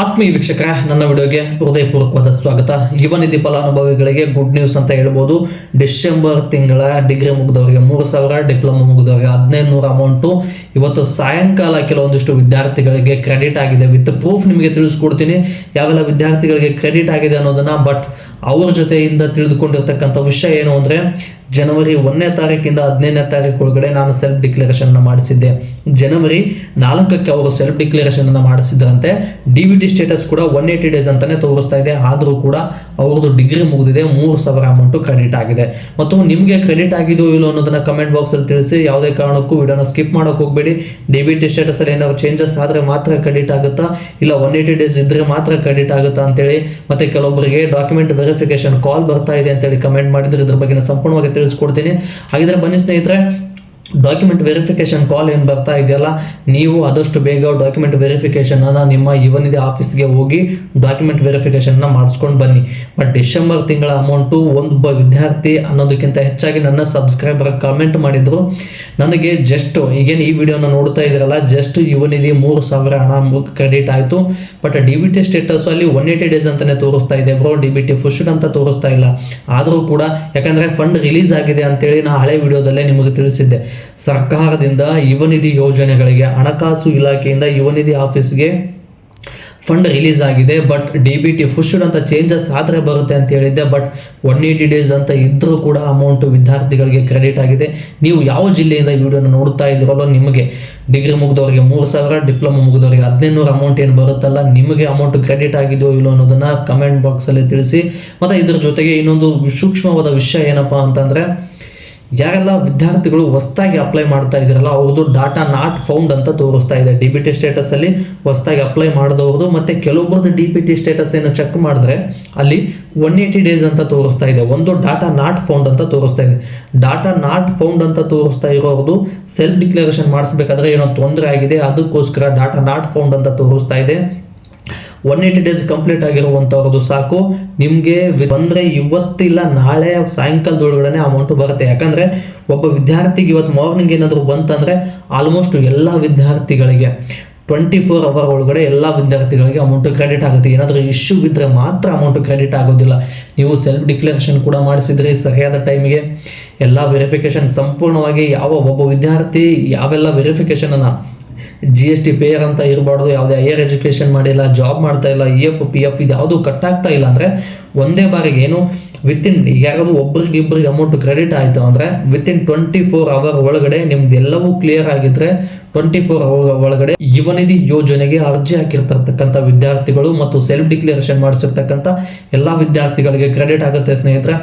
ಆತ್ಮೀಯ ವೀಕ್ಷಕರ, ನನ್ನ ವಿಡಿಯೋಗೆ ಹೃದಯಪೂರ್ವಕವಾದ ಸ್ವಾಗತ. ಯುವ ನಿಧಿ ಫಲಾನುಭವಿಗಳಿಗೆ ಗುಡ್ ನ್ಯೂಸ್ ಅಂತ ಹೇಳ್ಬೋದು. ಡಿಸೆಂಬರ್ ತಿಂಗಳ ಡಿಗ್ರಿ ಮುಗಿದವರಿಗೆ 3,000, ಡಿಪ್ಲೊಮಾ ಮುಗಿದವರಿಗೆ 1,500 ಅಮೌಂಟು ಇವತ್ತು ಸಾಯಂಕಾಲ ಕೆಲವೊಂದಿಷ್ಟು ವಿದ್ಯಾರ್ಥಿಗಳಿಗೆ ಕ್ರೆಡಿಟ್ ಆಗಿದೆ. ವಿತ್ ಪ್ರೂಫ್ ನಿಮಗೆ ತಿಳಿಸ್ಕೊಡ್ತೀನಿ ಯಾವೆಲ್ಲ ವಿದ್ಯಾರ್ಥಿಗಳಿಗೆ ಕ್ರೆಡಿಟ್ ಆಗಿದೆ ಅನ್ನೋದನ್ನ. ಬಟ್ ಅವ್ರ ಜೊತೆಯಿಂದ ತಿಳಿದುಕೊಂಡಿರ್ತಕ್ಕಂಥ ವಿಷಯ ಏನು ಅಂದರೆ, ಜನವರಿ 1ನೇ ತಾರೀಕಿಂದ 15ನೇ ತಾರೀಕು ಒಳಗಡೆ ನಾನು ಸೆಲ್ಫ್ ಡಿಕ್ಲರೇಷನ್ ಮಾಡಿಸಿದ್ದೆ. ಜನವರಿ 4ಕ್ಕೆ ಅವರು ಸೆಲ್ಫ್ ಡಿಕ್ಲರೇಷನ್ ಮಾಡಿಸಿದ್ರಂತೆ. DBT ಸ್ಟೇಟಸ್ ಕೂಡ 180 ಡೇಸ್ ಅಂತಾನೆ ತೋರಿಸ್ತಾ ಇದೆ. ಆದರೂ ಕೂಡ ಅವ್ರದ್ದು ಡಿಗ್ರಿ ಮುಗಿದಿದೆ, 3,000 ಅಮೌಂಟು ಕ್ರೆಡಿಟ್ ಆಗಿದೆ. ಮತ್ತು ನಿಮಗೆ ಕ್ರೆಡಿಟ್ ಆಗಿದೆಯೋ ಇಲ್ಲೋ ಅನ್ನೋದನ್ನ ಕಮೆಂಟ್ ಬಾಕ್ಸಲ್ಲಿ ತಿಳಿಸಿ. ಯಾವುದೇ ಕಾರಣಕ್ಕೂ ವಿಡಿಯೋನ ಸ್ಕಿಪ್ ಮಾಡೋಕೆ ಹೋಗಬೇಡಿ. DBT ಸ್ಟೇಟಸಲ್ಲಿ ಏನಾದ್ರು ಚೇಂಜಸ್ ಆದರೆ ಮಾತ್ರ ಕ್ರೆಡಿಟ್ ಆಗುತ್ತಾ, ಇಲ್ಲ 180 ಡೇಸ್ ಇದ್ರೆ ಮಾತ್ರ ಕ್ರೆಡಿಟ್ ಆಗುತ್ತಾ ಅಂತೇಳಿ, ಮತ್ತೆ ಕೆಲವೊಬ್ಬರಿಗೆ ಡಾಕ್ಯುಮೆಂಟ್ ವೆರಿಫಿಕೇಶನ್ ಕಾಲ್ ಬರ್ತಾ ಇದೆ ಅಂತೇಳಿ ಕಮೆಂಟ್ ಮಾಡಿದ್ರೆ ಇದ್ರ ಬಗ್ಗೆ ಸಂಪೂರ್ಣವಾಗಿ ತಿಳಿಸ್ಕೊಡ್ತೀನಿ. ಹಾಗಿದ್ರೆ ಬನ್ನಿ ಸ್ನೇಹಿತರೆ, ಡಾಕ್ಯುಮೆಂಟ್ ವೆರಿಫಿಕೇಶನ್ ಕಾಲ್ ಏನು ಬರ್ತಾ ಇದೆಯಲ್ಲ, ನೀವು ಆದಷ್ಟು ಬೇಗ ಡಾಕ್ಯುಮೆಂಟ್ ವೆರಿಫಿಕೇಶನ್ ನಿಮ್ಮ ಯುವ ನಿಧಿ ಆಫೀಸ್ಗೆ ಹೋಗಿ ಡಾಕ್ಯುಮೆಂಟ್ ವೆರಿಫಿಕೇಶನ್ ಮಾಡಿಸ್ಕೊಂಡು ಬನ್ನಿ. ಬಟ್ ಡಿಸೆಂಬರ್ ತಿಂಗಳ ಅಮೌಂಟು ಒಬ್ಬ ವಿದ್ಯಾರ್ಥಿ ಅನ್ನೋದಕ್ಕಿಂತ ಹೆಚ್ಚಾಗಿ ನನ್ನ ಸಬ್ಸ್ಕ್ರೈಬರ್ ಕಮೆಂಟ್ ಮಾಡಿದ್ರು. ನನಗೆ ಜಸ್ಟ್ ಈಗೇನು ಈ ವಿಡಿಯೋನ ನೋಡ್ತಾ ಇದ್ರಲ್ಲ, ಜಸ್ಟ್ ಯುವ ನಿಧಿ 3,000 ಹಣ ಕ್ರೆಡಿಟ್ ಆಯಿತು. ಬಟ್ DBT ಸ್ಟೇಟಸ್ ಅಲ್ಲಿ 180 ಡೇಸ್ ಅಂತಾನೆ ತೋರಿಸ್ತಾ ಇದೆ ಬ್ರೋ, DBT ಫುಷ್ಡ್ ಅಂತ ತೋರಿಸ್ತಾ ಇಲ್ಲ. ಆದರೂ ಕೂಡ ಯಾಕಂದರೆ ಫಂಡ್ ರಿಲೀಸ್ ಆಗಿದೆ ಅಂತೇಳಿ ನಾನು ಹಳೆ ವಿಡಿಯೋದಲ್ಲೇ ನಿಮಗೆ ತಿಳಿಸಿದ್ದೆ. ಸರ್ಕಾರದಿಂದ ಯುವ ನಿಧಿ ಯೋಜನೆಗಳಿಗೆ ಹಣಕಾಸು ಇಲಾಖೆಯಿಂದ ಯುವ ನಿಧಿ ಆಫೀಸ್ಗೆ ಫಂಡ್ ರಿಲೀಸ್ ಆಗಿದೆ. ಬಟ್ DBT ಫುಷ್ಡ್ ಅಂತ ಚೇಂಜಸ್ ಆದರೆ ಬರುತ್ತೆ ಅಂತ ಹೇಳಿದ್ದೆ. ಬಟ್ 180 ಡೇಸ್ ಅಂತ ಇದ್ದರೂ ಕೂಡ ಅಮೌಂಟು ವಿದ್ಯಾರ್ಥಿಗಳಿಗೆ ಕ್ರೆಡಿಟ್ ಆಗಿದೆ. ನೀವು ಯಾವ ಜಿಲ್ಲೆಯಿಂದ ಈ ವಿಡಿಯೋನ ನೋಡ್ತಾ ಇದ್ದೀರಲ್ಲೋ, ನಿಮಗೆ ಡಿಗ್ರಿ ಮುಗಿದವರಿಗೆ 3,000, ಡಿಪ್ಲೊಮಾ ಮುಗಿದವರಿಗೆ 1,500 ಅಮೌಂಟ್ ಏನು ಬರುತ್ತಲ್ಲ, ನಿಮಗೆ ಅಮೌಂಟ್ ಕ್ರೆಡಿಟ್ ಆಗಿದೆಯೋ ಇಲ್ಲೋ ಅನ್ನೋದನ್ನು ಕಮೆಂಟ್ ಬಾಕ್ಸಲ್ಲಿ ತಿಳಿಸಿ. ಮತ್ತು ಇದ್ರ ಜೊತೆಗೆ ಇನ್ನೊಂದು ಸೂಕ್ಷ್ಮವಾದ ವಿಷಯ ಏನಪ್ಪ ಅಂತಂದರೆ, ಯಾರೆಲ್ಲ ವಿದ್ಯಾರ್ಥಿಗಳು ಹೊಸದಾಗಿ ಅಪ್ಲೈ ಮಾಡ್ತಾ ಇದ್ದೀರಲ್ಲ, ಅವ್ರದ್ದು ಡಾಟಾ ನಾಟ್ ಫೌಂಡ್ ಅಂತ ತೋರಿಸ್ತಾ ಇದೆ DBT ಸ್ಟೇಟಸಲ್ಲಿ. ಹೊಸದಾಗಿ ಅಪ್ಲೈ ಮಾಡಿದವ್ರದ್ದು ಮತ್ತು ಕೆಲವೊಬ್ಬರದ್ದು DBT ಸ್ಟೇಟಸ್ ಏನು ಚೆಕ್ ಮಾಡಿದ್ರೆ ಅಲ್ಲಿ 180 ಡೇಸ್ ಅಂತ ತೋರಿಸ್ತಾ ಇದೆ, ಒಂದು ಡಾಟಾ ನಾಟ್ ಫೌಂಡ್ ಅಂತ ತೋರಿಸ್ತಾ ಇದೆ. ಡಾಟಾ ನಾಟ್ ಫೌಂಡ್ ಅಂತ ತೋರಿಸ್ತಾ ಇರೋದು ಸೆಲ್ಫ್ ಡಿಕ್ಲರೇಷನ್ ಮಾಡಿಸ್ಬೇಕಾದ್ರೆ ಏನೋ ತೊಂದರೆ ಆಗಿದೆ, ಅದಕ್ಕೋಸ್ಕರ ಡಾಟಾ ನಾಟ್ ಫೌಂಡ್ ಅಂತ ತೋರಿಸ್ತಾ ಇದೆ. 180 ಡೇಸ್ ಕಂಪ್ಲೀಟ್ ಆಗಿರುವಂಥವ್ರದ್ದು ಸಾಕು. ನಿಮಗೆ ಬಂದರೆ ಇವತ್ತಿಲ್ಲ ನಾಳೆ ಸಾಯಂಕಾಲದೊಳಗಡೆ ಅಮೌಂಟು ಬರುತ್ತೆ. ಯಾಕಂದರೆ ಒಬ್ಬ ವಿದ್ಯಾರ್ಥಿಗೆ ಇವತ್ತು ಮಾರ್ನಿಂಗ್ ಏನಾದರೂ ಬಂತಂದರೆ ಆಲ್ಮೋಸ್ಟ್ ಎಲ್ಲ ವಿದ್ಯಾರ್ಥಿಗಳಿಗೆ 24 ಅವರ್ ಒಳಗಡೆ ಎಲ್ಲ ವಿದ್ಯಾರ್ಥಿಗಳಿಗೆ ಅಮೌಂಟು ಕ್ರೆಡಿಟ್ ಆಗುತ್ತೆ. ಏನಾದರೂ ಇಶ್ಯೂ ಬಿದ್ದರೆ ಮಾತ್ರ ಅಮೌಂಟು ಕ್ರೆಡಿಟ್ ಆಗೋದಿಲ್ಲ. ನೀವು ಸೆಲ್ಫ್ ಡಿಕ್ಲರೇಷನ್ ಕೂಡ ಮಾಡಿಸಿದ್ರಿ ಸರಿಯಾದ ಟೈಮಿಗೆ, ಎಲ್ಲ ವೆರಿಫಿಕೇಷನ್ ಸಂಪೂರ್ಣವಾಗಿ ಒಬ್ಬ ವಿದ್ಯಾರ್ಥಿ ಯಾವೆಲ್ಲ ವೆರಿಫಿಕೇಷನನ್ನು GST ಪೇಯರ್ ಅಂತ ಇರಬಾರ್ದು, ಯಾವುದೇ ಹೈಯರ್ ಎಜುಕೇಷನ್ ಮಾಡಿಲ್ಲ, ಜಾಬ್ ಮಾಡ್ತಾ ಇಲ್ಲ, EF PF ಇದು ಯಾವುದು ಕಟ್ ಆಗ್ತಾ ಇಲ್ಲ ಅಂದರೆ ಒಂದೇ ಬಾರಿಗೆ ಏನು ವಿತಿನ್ ಯಾರಾದರೂ ಒಬ್ರಿಗಿಬ್ಬರಿಗೆ ಅಮೌಂಟ್ ಕ್ರೆಡಿಟ್ ಆಯಿತು ಅಂದರೆ ವಿತಿನ್ 24 ಅವರ್ ಒಳಗಡೆ ನಿಮ್ದು ಎಲ್ಲವೂ ಕ್ಲಿಯರ್ ಆಗಿದ್ರೆ 24 ಅವರ್ ಒಳಗಡೆ ಯುವ ನಿಧಿ ಯೋಜನೆಗೆ ಅರ್ಜಿ ಹಾಕಿರ್ತಕ್ಕಂಥ ವಿದ್ಯಾರ್ಥಿಗಳು ಮತ್ತು ಸೆಲ್ಫ್ ಡಿಕ್ಲರೇಷನ್ ಮಾಡಿಸಿರ್ತಕ್ಕಂಥ ಎಲ್ಲ ವಿದ್ಯಾರ್ಥಿಗಳಿಗೆ ಕ್ರೆಡಿಟ್ ಆಗುತ್ತೆ ಸ್ನೇಹಿತರೆ.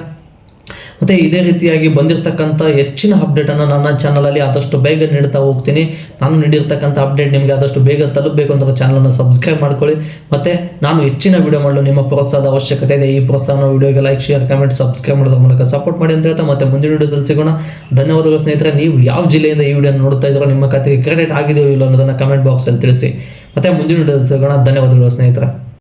ಮತ್ತು ಇದೇ ರೀತಿಯಾಗಿ ಬಂದಿರತಕ್ಕಂಥ ಹೆಚ್ಚಿನ ಅಪ್ಡೇಟನ್ನು ನನ್ನ ಚಾನಲಲ್ಲಿ ಆದಷ್ಟು ಬೇಗ ನೀಡ್ತಾ ಹೋಗ್ತೀನಿ. ನಾನು ನೀಡಿರ್ತಕ್ಕಂಥ ಅಪ್ಡೇಟ್ ನಿಮಗೆ ಆದಷ್ಟು ಬೇಗ ತಲುಪಬೇಕು ಅಂದರೆ ಚಾನಲನ್ನು ಸಬ್ಸ್ಕ್ರೈಬ್ ಮಾಡ್ಕೊಳ್ಳಿ. ಮತ್ತು ನಾನು ಹೆಚ್ಚಿನ ವಿಡಿಯೋ ಮಾಡಲು ನಿಮ್ಮ ಪ್ರೋತ್ಸಾಹದ ಅವಶ್ಯಕತೆ ಇದೆ. ಈ ಪ್ರೋತ್ಸಾಹನ ವಿಡಿಯೋಗೆ ಲೈಕ್, ಶೇರ್, ಕಮೆಂಟ್, ಸಬ್ಸ್ಕ್ರೈಬ್ ಮಾಡೋದ್ರ ಮೂಲಕ ಸಪೋರ್ಟ್ ಮಾಡಿ ಅಂತ ಹೇಳ್ತಾ ಮತ್ತೆ ಮುಂದಿನ ವಿಡಿಯೋದಲ್ಲಿ ಸಿಗೋಣ. ಧನ್ಯವಾದಗಳು ಸ್ನೇಹಿತರೆ. ನೀವು ಯಾವ ಜಿಲ್ಲೆಯಿಂದ ಈ ವಿಡಿಯೋ ನೋಡ್ತಾ ಇದ್ದೀರೋ, ನಿಮ್ಮ ಖಾತೆಗೆ ಕ್ರೆಡಿಟ್ ಆಗಿದೆಯೋ ಇಲ್ಲ ಅನ್ನೋದನ್ನು ಕಮೆಂಟ್ ಬಾಕ್ಸಲ್ಲಿ ತಿಳಿಸಿ. ಮತ್ತೆ ಮುಂದಿನ ವಿಡಿಯೋದಲ್ಲಿ ಸಿಗೋಣ. ಧನ್ಯವಾದಗಳು ಸ್ನೇಹಿತರೆ.